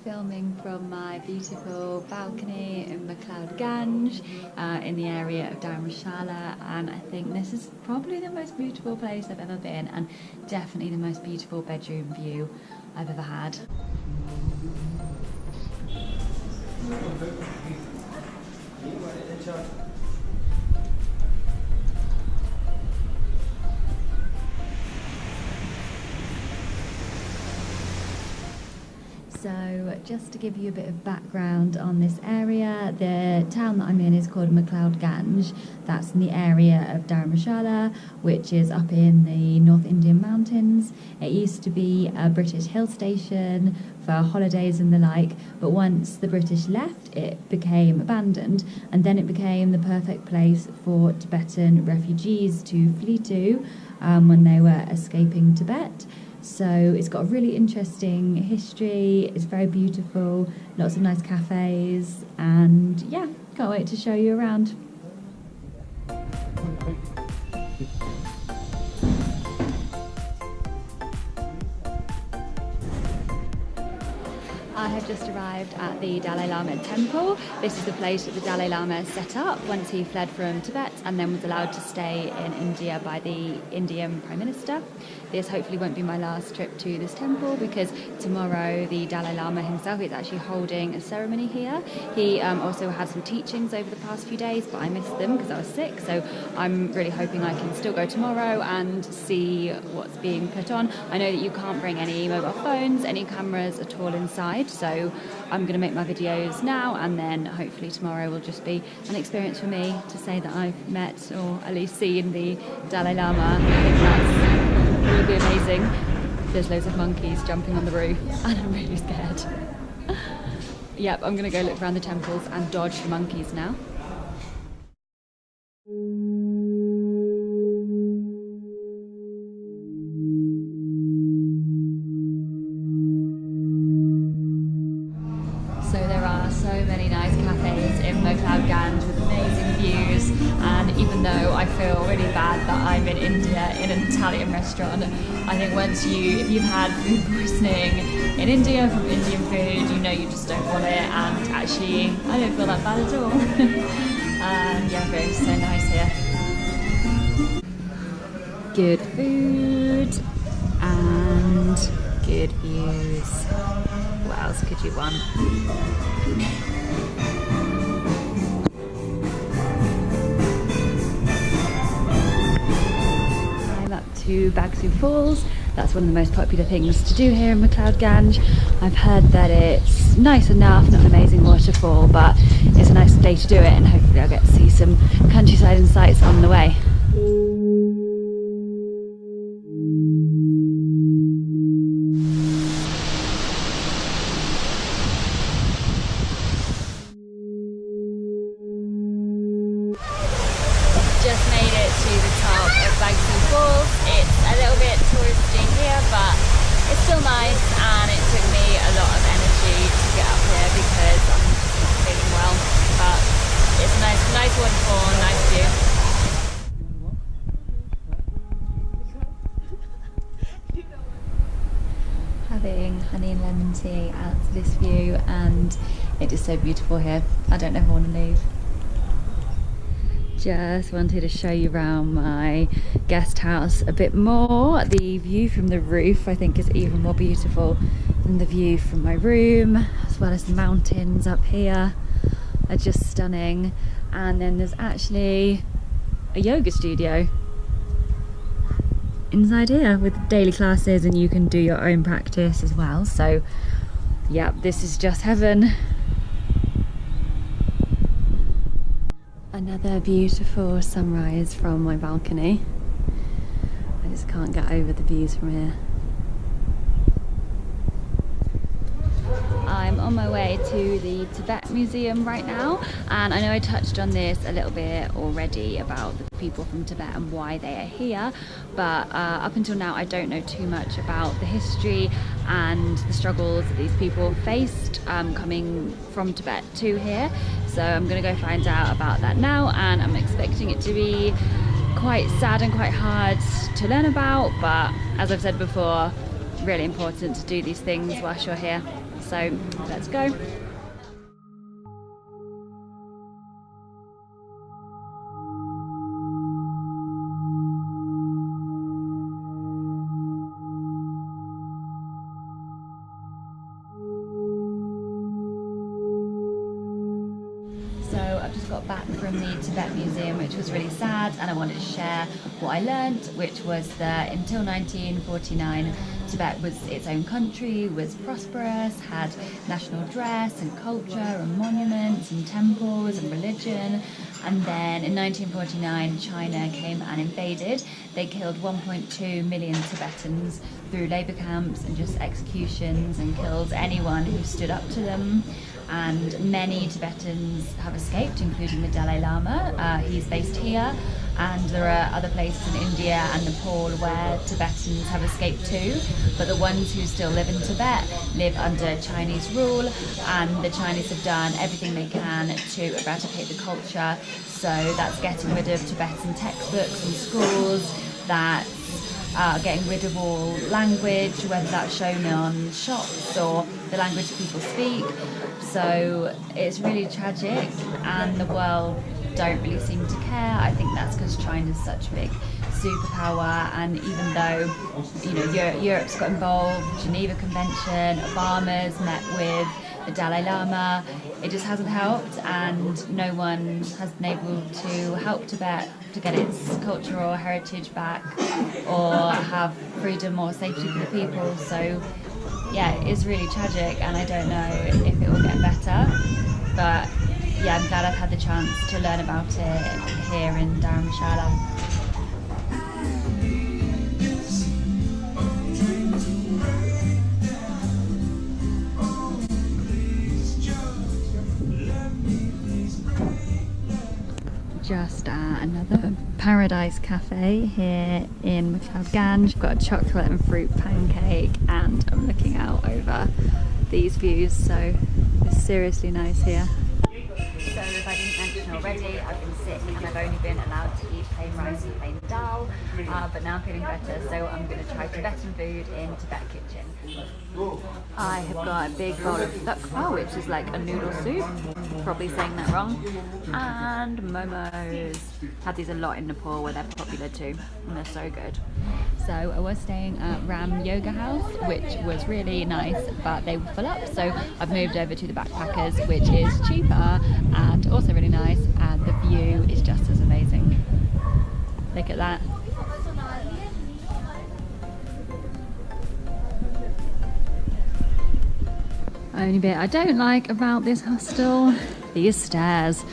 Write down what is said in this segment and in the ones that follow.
Filming from my beautiful balcony in Mcleod Ganj in the area of Dhramshala, and I think this is probably the most beautiful place I've ever been, and definitely the most beautiful bedroom view I've ever had. So just to give you a bit of background on this area, the town that I'm in is called Mcleod Ganj. That's in the area of Dhramshala, which is up in the North Indian mountains. It used to be a British hill station for holidays and the like, but once the British left, it became abandoned, and then it became the perfect place for Tibetan refugees to flee to when they were escaping Tibet. So it's got a really interesting history, it's very beautiful, lots of nice cafes, and yeah, can't wait to show you around. I have just arrived at the Dalai Lama Temple. This is the place that the Dalai Lama set up once he fled from Tibet and then was allowed to stay in India by the Indian Prime Minister. This hopefully won't be my last trip to this temple, because tomorrow the Dalai Lama himself is actually holding a ceremony here. He also had some teachings over the past few days, but I missed them because I was sick, so I'm really hoping I can still go tomorrow and see what's being put on. I know that you can't bring any mobile phones, any cameras at all inside, so I'm going to make my videos now, and then hopefully tomorrow will just be an experience for me to say that I've met or at least seen the Dalai Lama. I think that's will be amazing. There's loads of monkeys jumping on the roof and I'm really scared. Yep, I'm gonna go look around the temples and dodge the monkeys now. So there are so many nice cafes in Mcleod Ganj with amazing views, and even though I feel really bad that I'm in India in an Italian restaurant, I think if you've had food poisoning in India from Indian food, you know you just don't want it, and actually I don't feel that bad at all. Yeah, it's so nice here. Good food and good views. What else could you want? I'm up to Sioux Falls. That's one of the most popular things to do here in Mcleod Ganj. I've heard that it's nice enough, not an amazing waterfall, but it's a nice day to do it, and hopefully I'll get to see some countryside and sights on the way. Just made it to the top of Sioux Falls. It's a little bit touristy here, but it's still nice, and it took me a lot of energy to get up here because I'm not feeling well, but it's a nice waterfall, nice view. Having honey and lemon tea out to this view, and it is so beautiful here. I don't ever want to leave. Just wanted to show you around my guest house a bit more. The view from the roof I think is even more beautiful than the view from my room, as well as the mountains up here are just stunning. And then there's actually a yoga studio inside here with daily classes, and you can do your own practice as well. So yeah, this is just heaven. Another beautiful sunrise from my balcony. I just can't get over the views from here. I'm on my way to the Tibet Museum right now, and I know I touched on this a little bit already about the people from Tibet and why they are here, but up until now I don't know too much about the history and the struggles that these people faced coming from Tibet to here. So I'm going to go find out about that now, and I'm expecting it to be quite sad and quite hard to learn about, but as I've said before, really important to do these things whilst you're here. So let's go. So I've just got back from the Tibet Museum, which was really sad, and I wanted to share what I learnt, which was that until 1949 Tibet was its own country, was prosperous, had national dress and culture and monuments and temples and religion. And then in 1949 China came and invaded. They killed 1.2 million Tibetans through labour camps and just executions, and killed anyone who stood up to them. And many Tibetans have escaped, including the Dalai Lama. He's based here, and there are other places in India and Nepal where Tibetans have escaped too, but the ones who still live in Tibet live under Chinese rule, and the Chinese have done everything they can to eradicate the culture. So that's getting rid of Tibetan textbooks in schools, that's getting rid of all language, whether that's shown on shops or the language people speak. So it's really tragic, and the world don't really seem to care. I think that's because China's such a big superpower, and even though, you know, Europe's got involved, Geneva Convention, Obama's met with the Dalai Lama, it just hasn't helped, and no one has been able to help Tibet to get its cultural heritage back or have freedom or safety for the people. So yeah, it's really tragic, and I don't know if it will get better, but yeah, I'm glad I've had the chance to learn about it here in Dhramshala. Just at another Paradise Cafe here in Mcleod Ganj. I've got a chocolate and fruit pancake, and I'm looking out over these views, so it's seriously nice here. So if I didn't mention already, I've been sick and I've only been allowed to eat plain rice and plain dal, but now I'm feeling better, so I'm going to try Tibetan food in Tibet kitchen. I have got a big bowl of thukpa, which is like a noodle soup, probably saying that wrong, and momos. Had these a lot in Nepal where they're popular too, and they're so good. So I was staying at Ram Yoga House, which was really nice, but they were full up, so I've moved over to the Backpackers, which is cheaper and also really nice, and the view is just as amazing. Look at that. Only bit I don't like about this hostel, these stairs.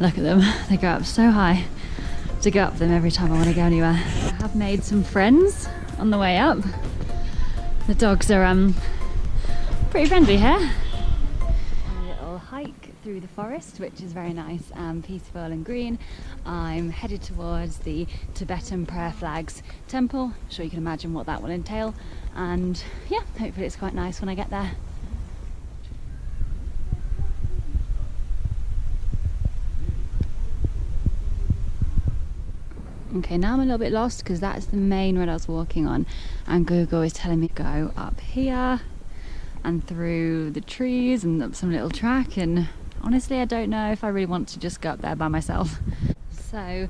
Look at them, they go up so high. To go up them every time I want to go anywhere. I have made some friends on the way up. The dogs are pretty friendly here. A little hike through the forest, which is very nice and peaceful and green. I'm headed towards the Tibetan Prayer Flags Temple. I'm sure you can imagine what that will entail, and yeah, hopefully it's quite nice when I get there. Okay, now I'm a little bit lost because that's the main road I was walking on, and Google is telling me to go up here and through the trees and up some little track, and honestly I don't know if I really want to just go up there by myself. So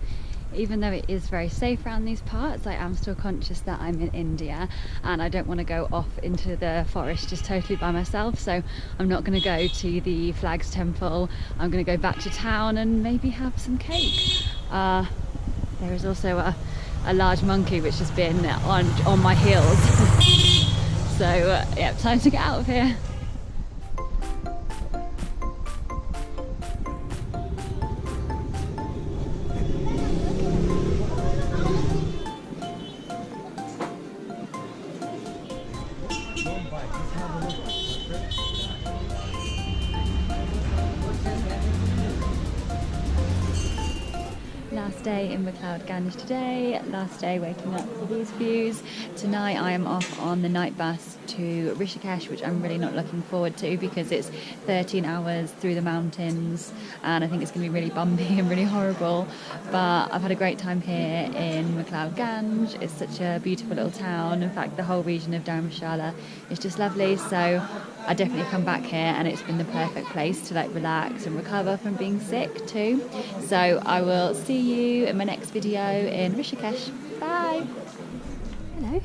even though it is very safe around these parts, I am still conscious that I'm in India and I don't want to go off into the forest just totally by myself, so I'm not going to go to the Flags Temple. I'm going to go back to town and maybe have some cake. There is also a large monkey which has been on my heels. So yeah, time to get out of here. Last day in Mcleod Ganj today, last day waking up to these views. Tonight I am off on the night bus to Rishikesh, which I'm really not looking forward to because it's 13 hours through the mountains and I think it's going to be really bumpy and really horrible. But I've had a great time here in Mcleod Ganj. It's such a beautiful little town. In fact, the whole region of Dhramshala is just lovely. So I definitely come back here, and it's been the perfect place to like relax and recover from being sick too. So I will see you in my next video in Rishikesh. Bye. Hello.